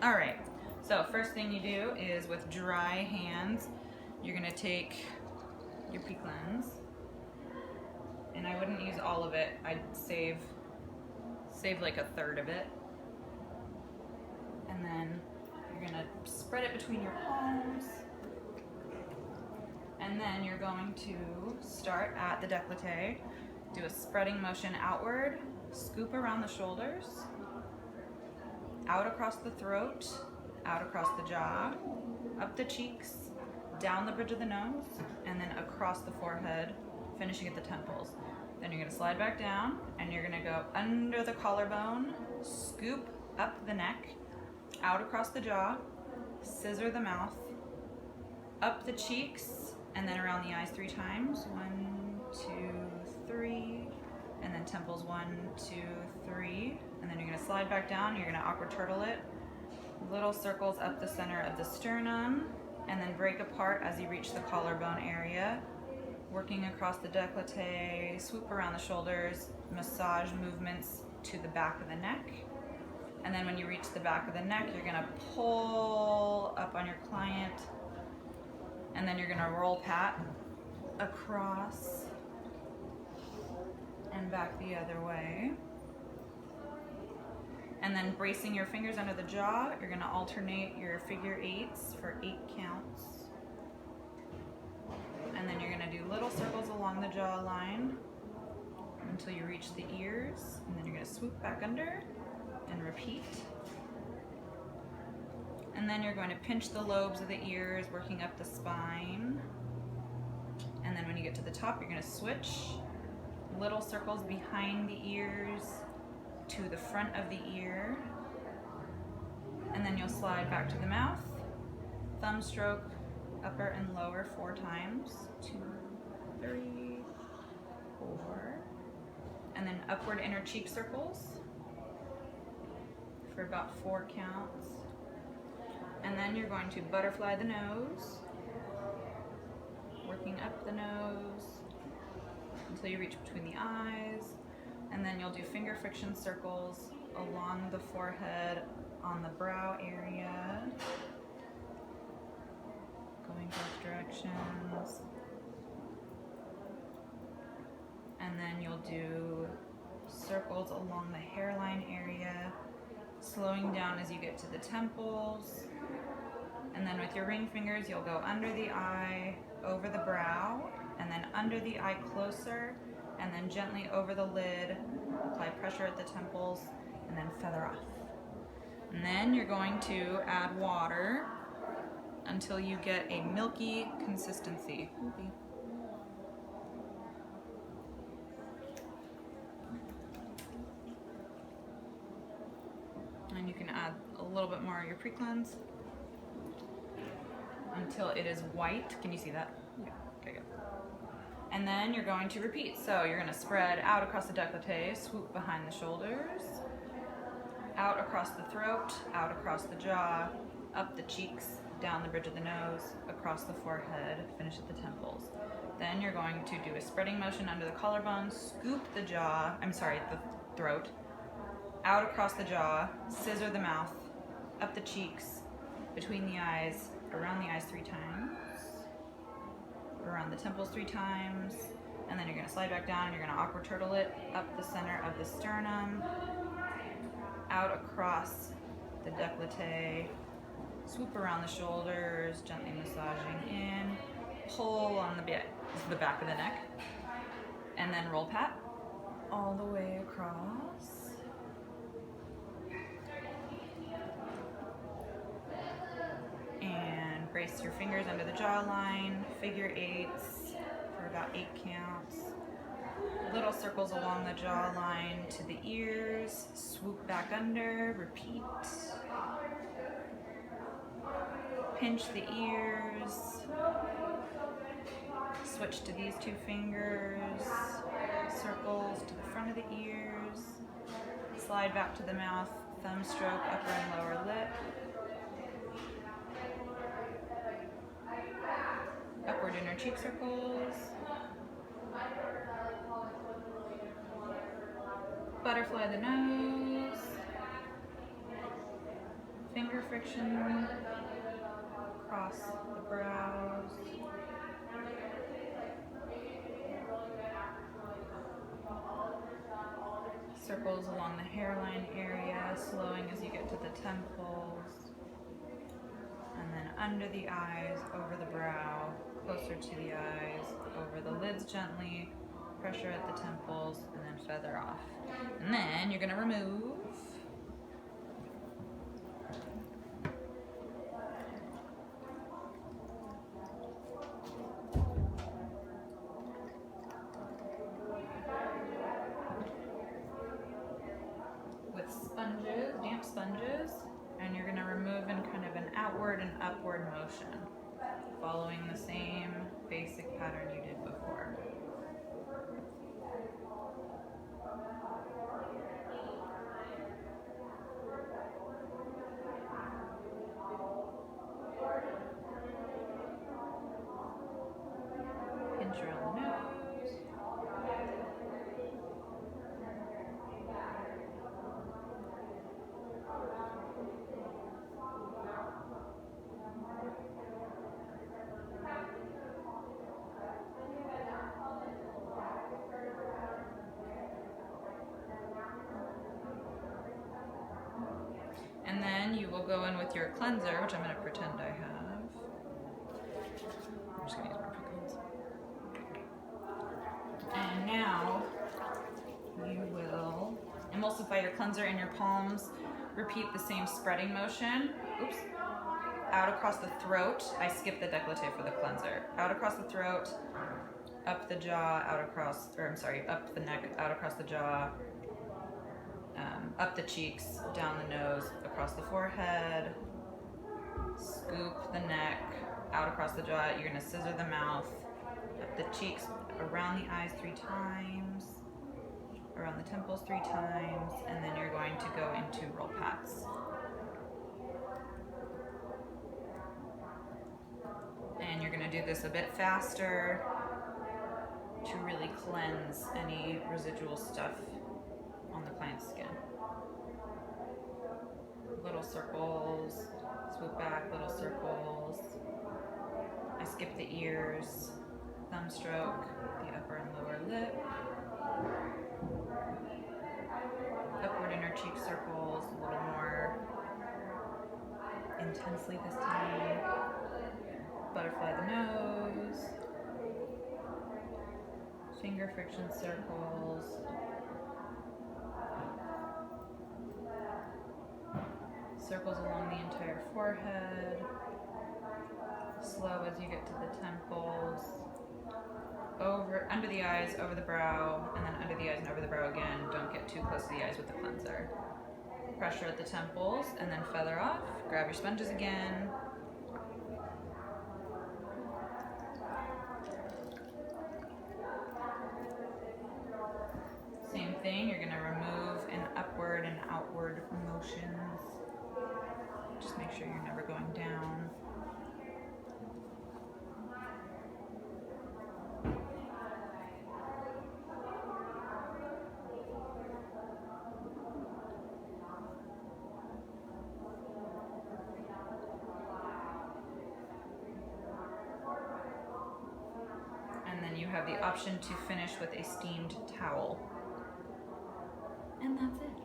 All right, so first thing you do is with dry hands, you're gonna take your precleanse, and I wouldn't use all of it. I'd save like a third of it. And then you're gonna spread it between your palms. And then you're going to start at the décolleté, do a spreading motion outward, scoop around the shoulders, out across the throat, out across the jaw, up the cheeks, down the bridge of the nose, and then across the forehead, finishing at the temples. Then you're gonna slide back down, and you're gonna go under the collarbone, scoop up the neck, out across the jaw, scissor the mouth, up the cheeks, and then around the eyes 3 times. 1, 2, 3, and then temples 1, 2, 3. And then you're gonna slide back down, you're gonna awkward turtle it, little circles up the center of the sternum, and then break apart as you reach the collarbone area, working across the décolleté, swoop around the shoulders, massage movements to the back of the neck. And then when you reach the back of the neck, you're gonna pull up on your client, and then you're gonna roll pat across and back the other way. And then bracing your fingers under the jaw, you're gonna alternate your figure 8s for 8 counts. And then you're gonna do little circles along the jawline until you reach the ears, and then you're gonna swoop back under and repeat. And then you're going to pinch the lobes of the ears, working up the spine. And then when you get to the top, you're going to switch little circles behind the ears to the front of the ear. And then you'll slide back to the mouth, thumb stroke upper and lower 4 times. 2, 3, 4. And then upward inner cheek circles for about 4 counts. And then you're going to butterfly the nose, working up the nose until you reach between the eyes. And then you'll do finger friction circles along the forehead on the brow area, going both directions. And then you'll do circles along the hairline area, slowing down as you get to the temples. And then with your ring fingers, you'll go under the eye, over the brow, and then under the eye closer, and then gently over the lid, apply pressure at the temples, and then feather off. And then you're going to add water until you get a milky consistency. And you can add a little bit more of your precleanse until it is white. Can you see that? Yeah. Okay, good. And then you're going to repeat. So you're going to spread out across the décolleté, swoop behind the shoulders, out across the throat, out across the jaw, up the cheeks, down the bridge of the nose, across the forehead, finish at the temples. Then you're going to do a spreading motion under the collarbone, scoop the the throat, out across the jaw, scissor the mouth, up the cheeks, between the eyes, around the eyes 3 times, around the temples 3 times, and then you're going to slide back down, you're going to awkward turtle it up the center of the sternum, out across the décolleté, swoop around the shoulders, gently massaging in, pull on the back of the neck, and then roll pat all the way across. And brace your fingers under the jawline, figure 8s for about 8 counts. Little circles along the jawline to the ears, swoop back under, repeat. Pinch the ears, switch to these 2 fingers, circles to the front of the ears, slide back to the mouth, thumb stroke upper and lower lip, upward inner cheek circles, butterfly the nose, finger friction across the brows. Circles along the hairline area, slowing as you get to the temples. And then under the eyes, over the brow, closer to the eyes, over the lids gently, pressure at the temples, and then feather off. And then you're gonna remove with sponges, damp sponges, and you're gonna remove in kind of an outward and upward motion, following the same basic pattern you did before. Pinch around the nose. And then you will go in with your cleanser, which I'm going to pretend I have. I'm just going to use my precleanse. And now you will emulsify your cleanser in your palms. Repeat the same spreading motion. Oops. Out across the throat. I skipped the décolleté for the cleanser. Out across the throat, up the jaw, out across, or I'm sorry, up the neck, out across the jaw, up the cheeks, down the nose, across the forehead, scoop the neck, out across the jaw. You're gonna scissor the mouth, up the cheeks, around the eyes 3 times, around the temples 3 times, and then you're going to go into roll pats. And you're gonna do this a bit faster to really cleanse any residual stuff on the client's skin. Little circles, swoop back, little circles. I skip the ears, thumb stroke, the upper and lower lip. Upward inner cheek circles, a little more intensely this time. Butterfly the nose. Finger friction circles. Circles along the entire forehead. Slow as you get to the temples. Over, under the eyes, over the brow, and then under the eyes and over the brow again. Don't get too close to the eyes with the cleanser. Pressure at the temples, and then feather off. Grab your sponges again. Same thing, you're gonna remove in upward and outward motions. Just make sure you're never going down. And then you have the option to finish with a steamed towel. And that's it.